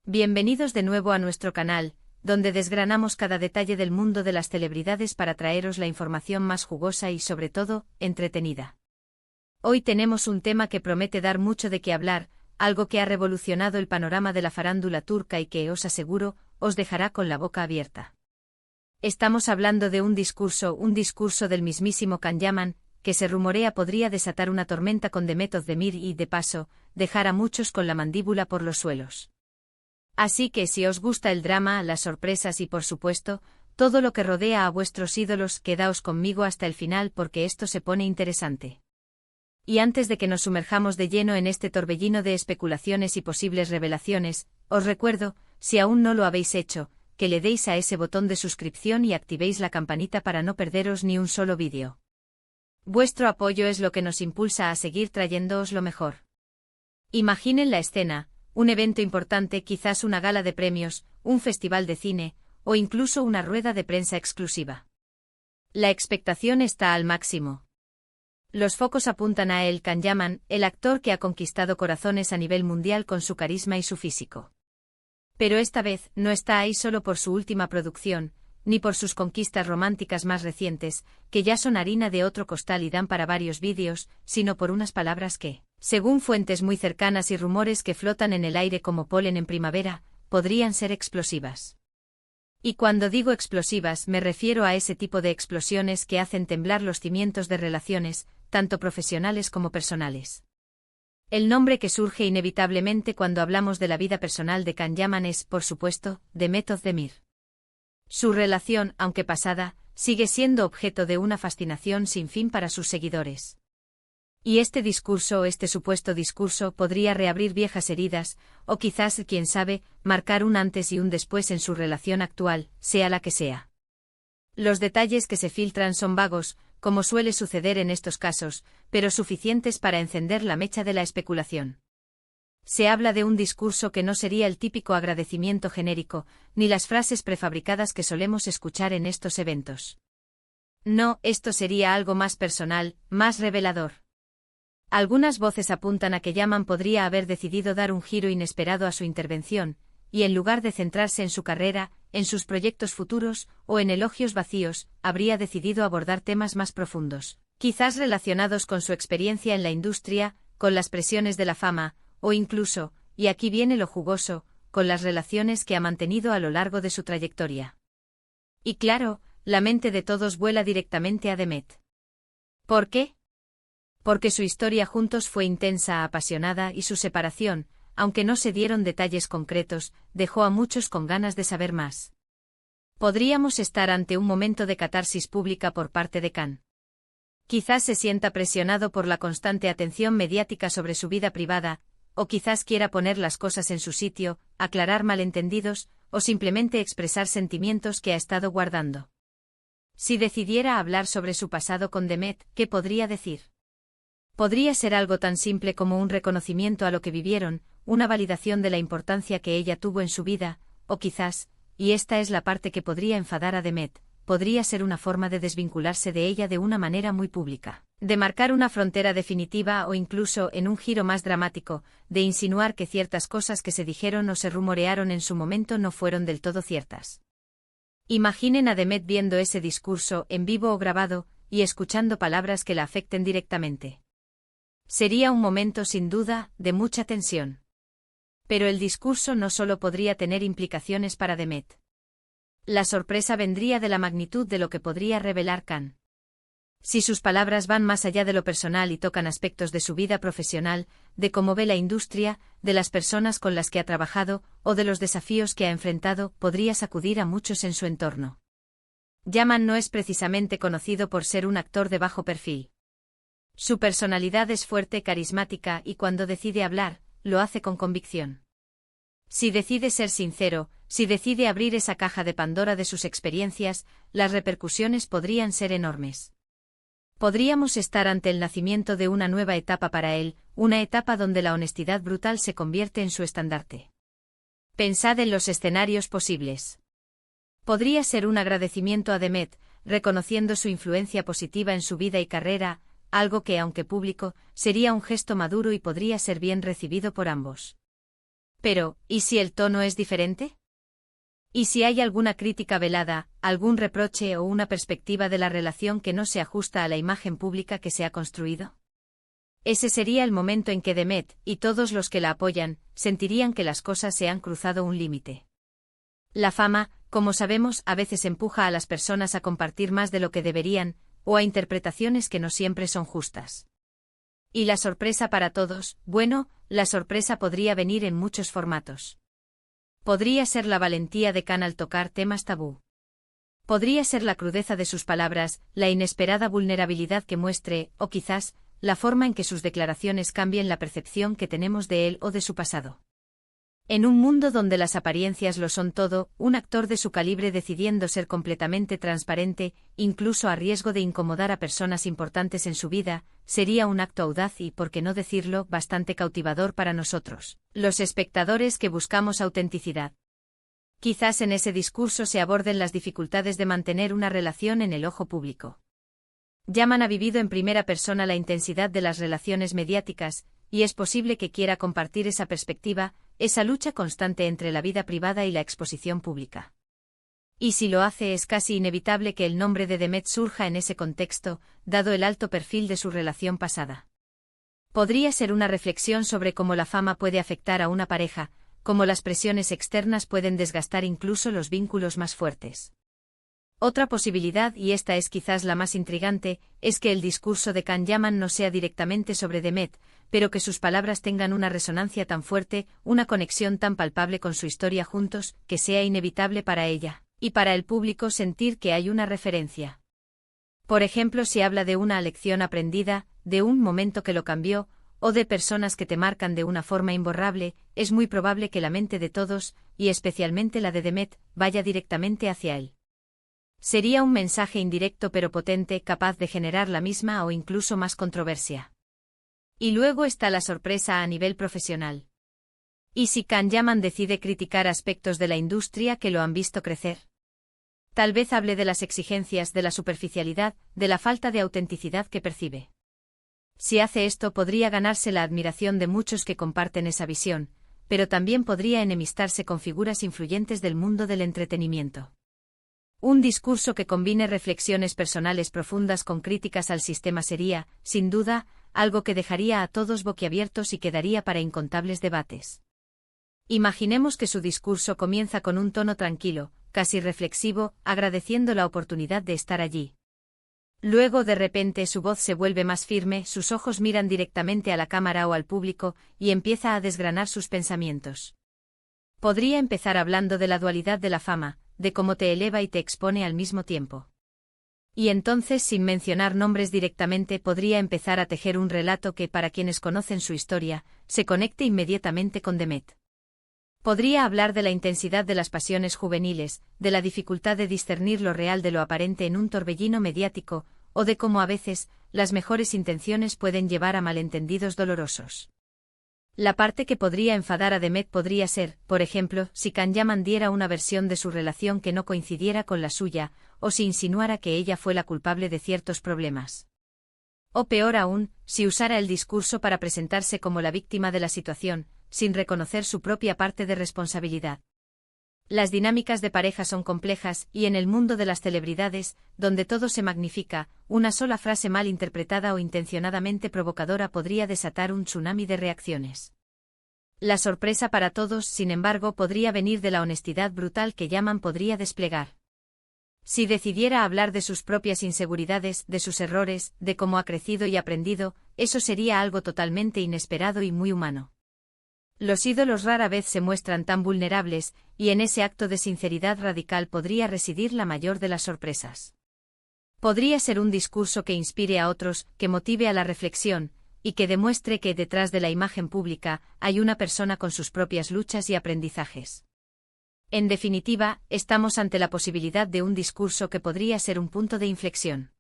Bienvenidos de nuevo a nuestro canal, donde desgranamos cada detalle del mundo de las celebridades para traeros la información más jugosa y sobre todo, entretenida. Hoy tenemos un tema que promete dar mucho de qué hablar, algo que ha revolucionado el panorama de la farándula turca y que, os aseguro, os dejará con la boca abierta. Estamos hablando de un discurso del mismísimo Can Yaman, que se rumorea podría desatar una tormenta con Demet Özdemir y, de paso, dejar a muchos con la mandíbula por los suelos. Así que si os gusta el drama, las sorpresas y por supuesto, todo lo que rodea a vuestros ídolos, quedaos conmigo hasta el final porque esto se pone interesante. Y antes de que nos sumerjamos de lleno en este torbellino de especulaciones y posibles revelaciones, os recuerdo, si aún no lo habéis hecho, que le deis a ese botón de suscripción y activéis la campanita para no perderos ni un solo vídeo. Vuestro apoyo es lo que nos impulsa a seguir trayéndoos lo mejor. Imaginen la escena. Un evento importante, quizás una gala de premios, un festival de cine, o incluso una rueda de prensa exclusiva. La expectación está al máximo. Los focos apuntan a Can Yaman, el actor que ha conquistado corazones a nivel mundial con su carisma y su físico. Pero esta vez no está ahí solo por su última producción, ni por sus conquistas románticas más recientes, que ya son harina de otro costal y dan para varios vídeos, sino por unas palabras que, según fuentes muy cercanas y rumores que flotan en el aire como polen en primavera, podrían ser explosivas. Y cuando digo explosivas me refiero a ese tipo de explosiones que hacen temblar los cimientos de relaciones, tanto profesionales como personales. El nombre que surge inevitablemente cuando hablamos de la vida personal de Can Yaman es, por supuesto, Demet Özdemir. Su relación, aunque pasada, sigue siendo objeto de una fascinación sin fin para sus seguidores. Y este supuesto discurso, podría reabrir viejas heridas, o quizás, quién sabe, marcar un antes y un después en su relación actual, sea la que sea. Los detalles que se filtran son vagos, como suele suceder en estos casos, pero suficientes para encender la mecha de la especulación. Se habla de un discurso que no sería el típico agradecimiento genérico, ni las frases prefabricadas que solemos escuchar en estos eventos. No, esto sería algo más personal, más revelador. Algunas voces apuntan a que Yaman podría haber decidido dar un giro inesperado a su intervención, y en lugar de centrarse en su carrera, en sus proyectos futuros, o en elogios vacíos, habría decidido abordar temas más profundos, quizás relacionados con su experiencia en la industria, con las presiones de la fama, o incluso, y aquí viene lo jugoso, con las relaciones que ha mantenido a lo largo de su trayectoria. Y claro, la mente de todos vuela directamente a Demet. ¿Por qué? Porque su historia juntos fue intensa, apasionada y su separación, aunque no se dieron detalles concretos, dejó a muchos con ganas de saber más. Podríamos estar ante un momento de catarsis pública por parte de Can. Quizás se sienta presionado por la constante atención mediática sobre su vida privada, o quizás quiera poner las cosas en su sitio, aclarar malentendidos, o simplemente expresar sentimientos que ha estado guardando. Si decidiera hablar sobre su pasado con Demet, ¿qué podría decir? Podría ser algo tan simple como un reconocimiento a lo que vivieron, una validación de la importancia que ella tuvo en su vida, o quizás, y esta es la parte que podría enfadar a Demet, podría ser una forma de desvincularse de ella de una manera muy pública, de marcar una frontera definitiva o incluso, en un giro más dramático, de insinuar que ciertas cosas que se dijeron o se rumorearon en su momento no fueron del todo ciertas. Imaginen a Demet viendo ese discurso en vivo o grabado, y escuchando palabras que la afecten directamente. Sería un momento sin duda, de mucha tensión. Pero el discurso no solo podría tener implicaciones para Demet. La sorpresa vendría de la magnitud de lo que podría revelar Can. Si sus palabras van más allá de lo personal y tocan aspectos de su vida profesional, de cómo ve la industria, de las personas con las que ha trabajado, o de los desafíos que ha enfrentado, podría sacudir a muchos en su entorno. Yaman no es precisamente conocido por ser un actor de bajo perfil. Su personalidad es fuerte, carismática y cuando decide hablar, lo hace con convicción. Si decide ser sincero, si decide abrir esa caja de Pandora de sus experiencias, las repercusiones podrían ser enormes. Podríamos estar ante el nacimiento de una nueva etapa para él, una etapa donde la honestidad brutal se convierte en su estandarte. Pensad en los escenarios posibles. Podría ser un agradecimiento a Demet, reconociendo su influencia positiva en su vida y carrera, algo que, aunque público, sería un gesto maduro y podría ser bien recibido por ambos. Pero, ¿y si el tono es diferente? ¿Y si hay alguna crítica velada, algún reproche o una perspectiva de la relación que no se ajusta a la imagen pública que se ha construido? Ese sería el momento en que Demet, y todos los que la apoyan, sentirían que las cosas se han cruzado un límite. La fama, como sabemos, a veces empuja a las personas a compartir más de lo que deberían, o a interpretaciones que no siempre son justas. Y la sorpresa para todos, bueno, la sorpresa podría venir en muchos formatos. Podría ser la valentía de Khan al tocar temas tabú. Podría ser la crudeza de sus palabras, la inesperada vulnerabilidad que muestre, o quizás, la forma en que sus declaraciones cambien la percepción que tenemos de él o de su pasado. En un mundo donde las apariencias lo son todo, un actor de su calibre decidiendo ser completamente transparente, incluso a riesgo de incomodar a personas importantes en su vida, sería un acto audaz y, por qué no decirlo, bastante cautivador para nosotros, los espectadores que buscamos autenticidad. Quizás en ese discurso se aborden las dificultades de mantener una relación en el ojo público. Yaman ha vivido en primera persona la intensidad de las relaciones mediáticas, y es posible que quiera compartir esa perspectiva, esa lucha constante entre la vida privada y la exposición pública. Y si lo hace, es casi inevitable que el nombre de Demet surja en ese contexto, dado el alto perfil de su relación pasada. Podría ser una reflexión sobre cómo la fama puede afectar a una pareja, cómo las presiones externas pueden desgastar incluso los vínculos más fuertes. Otra posibilidad, y esta es quizás la más intrigante, es que el discurso de Khan Yaman no sea directamente sobre Demet, pero que sus palabras tengan una resonancia tan fuerte, una conexión tan palpable con su historia juntos, que sea inevitable para ella, y para el público sentir que hay una referencia. Por ejemplo, si habla de una lección aprendida, de un momento que lo cambió, o de personas que te marcan de una forma imborrable, es muy probable que la mente de todos, y especialmente la de Demet, vaya directamente hacia él. Sería un mensaje indirecto pero potente, capaz de generar la misma o incluso más controversia. Y luego está la sorpresa a nivel profesional. ¿Y si Khan Yaman decide criticar aspectos de la industria que lo han visto crecer? Tal vez hable de las exigencias, de la superficialidad, de la falta de autenticidad que percibe. Si hace esto, podría ganarse la admiración de muchos que comparten esa visión, pero también podría enemistarse con figuras influyentes del mundo del entretenimiento. Un discurso que combine reflexiones personales profundas con críticas al sistema sería, sin duda, algo que dejaría a todos boquiabiertos y quedaría para incontables debates. Imaginemos que su discurso comienza con un tono tranquilo, casi reflexivo, agradeciendo la oportunidad de estar allí. Luego de repente su voz se vuelve más firme, sus ojos miran directamente a la cámara o al público, y empieza a desgranar sus pensamientos. Podría empezar hablando de la dualidad de la fama, de cómo te eleva y te expone al mismo tiempo. Y entonces, sin mencionar nombres directamente, podría empezar a tejer un relato que, para quienes conocen su historia, se conecte inmediatamente con Demet. Podría hablar de la intensidad de las pasiones juveniles, de la dificultad de discernir lo real de lo aparente en un torbellino mediático, o de cómo a veces, las mejores intenciones pueden llevar a malentendidos dolorosos. La parte que podría enfadar a Demet podría ser, por ejemplo, si Khan Yaman diera una versión de su relación que no coincidiera con la suya, o si insinuara que ella fue la culpable de ciertos problemas. O peor aún, si usara el discurso para presentarse como la víctima de la situación, sin reconocer su propia parte de responsabilidad. Las dinámicas de pareja son complejas, y en el mundo de las celebridades, donde todo se magnifica, una sola frase mal interpretada o intencionadamente provocadora podría desatar un tsunami de reacciones. La sorpresa para todos, sin embargo, podría venir de la honestidad brutal que Yaman podría desplegar. Si decidiera hablar de sus propias inseguridades, de sus errores, de cómo ha crecido y aprendido, eso sería algo totalmente inesperado y muy humano. Los ídolos rara vez se muestran tan vulnerables, y en ese acto de sinceridad radical podría residir la mayor de las sorpresas. Podría ser un discurso que inspire a otros, que motive a la reflexión, y que demuestre que detrás de la imagen pública hay una persona con sus propias luchas y aprendizajes. En definitiva, estamos ante la posibilidad de un discurso que podría ser un punto de inflexión.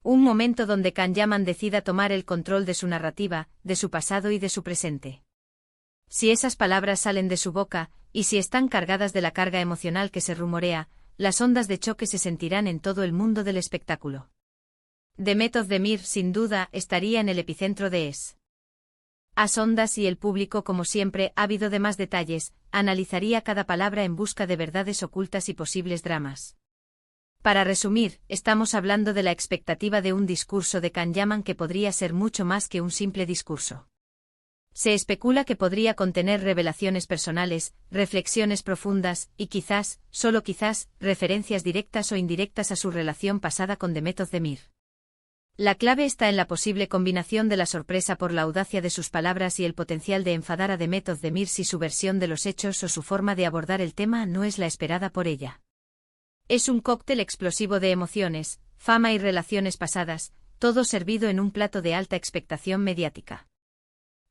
Un momento donde Khan Yaman decida tomar el control de su narrativa, de su pasado y de su presente. Si esas palabras salen de su boca, y si están cargadas de la carga emocional que se rumorea, las ondas de choque se sentirán en todo el mundo del espectáculo. Demet Özdemir, sin duda, estaría en el epicentro de Asondas y el público, como siempre, ávido de más detalles, analizaría cada palabra en busca de verdades ocultas y posibles dramas. Para resumir, estamos hablando de la expectativa de un discurso de Kanyaman que podría ser mucho más que un simple discurso. Se especula que podría contener revelaciones personales, reflexiones profundas y quizás, solo quizás, referencias directas o indirectas a su relación pasada con Demet Özdemir. La clave está en la posible combinación de la sorpresa por la audacia de sus palabras y el potencial de enfadar a Demet Özdemir si su versión de los hechos o su forma de abordar el tema no es la esperada por ella. Es un cóctel explosivo de emociones, fama y relaciones pasadas, todo servido en un plato de alta expectación mediática.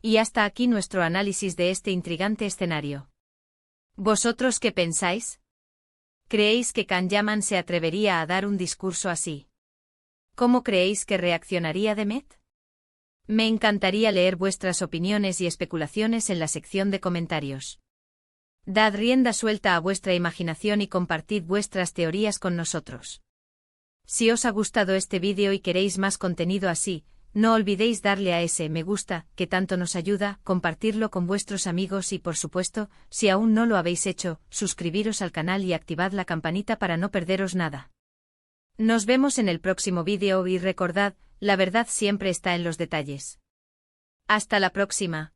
Y hasta aquí nuestro análisis de este intrigante escenario. ¿Vosotros qué pensáis? ¿Creéis que Kanyaman se atrevería a dar un discurso así? ¿Cómo creéis que reaccionaría Demet? Me encantaría leer vuestras opiniones y especulaciones en la sección de comentarios. Dad rienda suelta a vuestra imaginación y compartid vuestras teorías con nosotros. Si os ha gustado este vídeo y queréis más contenido así, no olvidéis darle a ese me gusta, que tanto nos ayuda, compartirlo con vuestros amigos y por supuesto, si aún no lo habéis hecho, suscribiros al canal y activad la campanita para no perderos nada. Nos vemos en el próximo vídeo y recordad, la verdad siempre está en los detalles. Hasta la próxima.